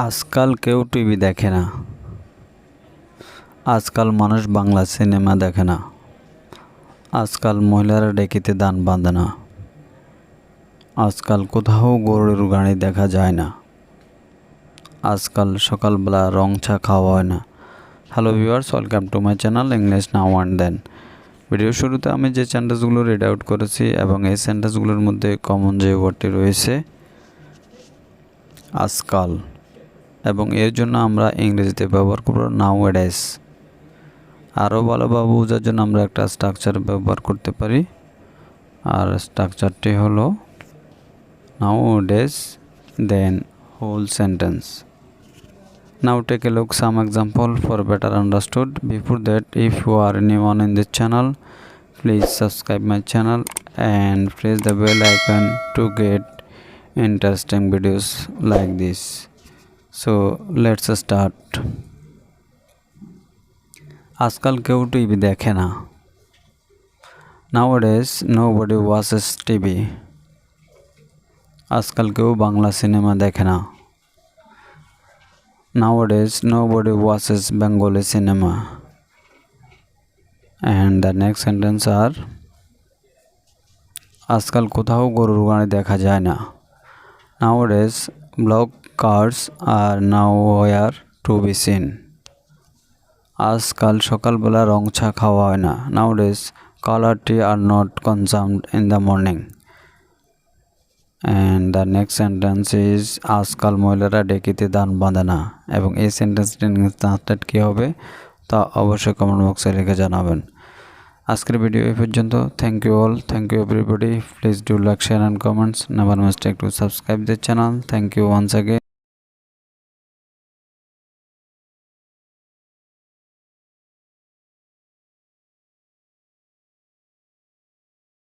আজকাল কেউ টিভি দেখে না। আজকাল মানুষ বাংলা সিনেমা দেখে না। আজকাল মহিলারা ডেকিতে দান বাঁধে না। আজকাল কোথাও গরুর গাড়ি দেখা যায় না। আজকাল সকালবেলা রং চা খাওয়া হয় না। Hello viewers, welcome to my channel English now and then. Video শুরুতে আমি যে সেন্টেন্সগুলো রিড আউট করেছি এবং এই সেন্টেন্সগুলোর মধ্যে কমন যে ওয়ার্ডটি রয়েছে আজকাল, এবং এর জন্য আমরা ইংরেজিতে ব্যবহার করব নাউএডেজ। আরও ভালোভাবে বোঝার জন্য আমরা একটা স্ট্রাকচার ব্যবহার করতে পারি, আর স্ট্রাকচারটি হলো nowadays then whole sentence. Now take a look some example for better understood. Before that, if you are new in this channel, please subscribe my channel and press the bell icon to get interesting videos like this. So let's start. আজকাল কেউ TV দেখে না। Nowadays nobody watches TV. আজকাল কেউ Bangla cinema দেখে না। Nowadays nobody watches Bengali cinema. And the next sentence are আজকাল কোথাও গরুর গাড়ি দেখা যায় না। Nowadays block cars are nowhere to be seen. আজকাল সকালবেলা রং চা খাওয়া হয় না। Nowadays color tea are not consumed in the morning. And the next sentence is আজকাল মহিলারা ডেকিতে দান বাঁধে না, এবং এই সেন্টেন্সটি ট্রান্সলেট কী হবে তা অবশ্যই কমেন্ট বক্সে লিখে জানাবেন। আজকের ভিডিও এই পর্যন্ত। Thank you all, thank you everybody. Please do like, share and comments. Never mistake to subscribe this channel. Thank you once again.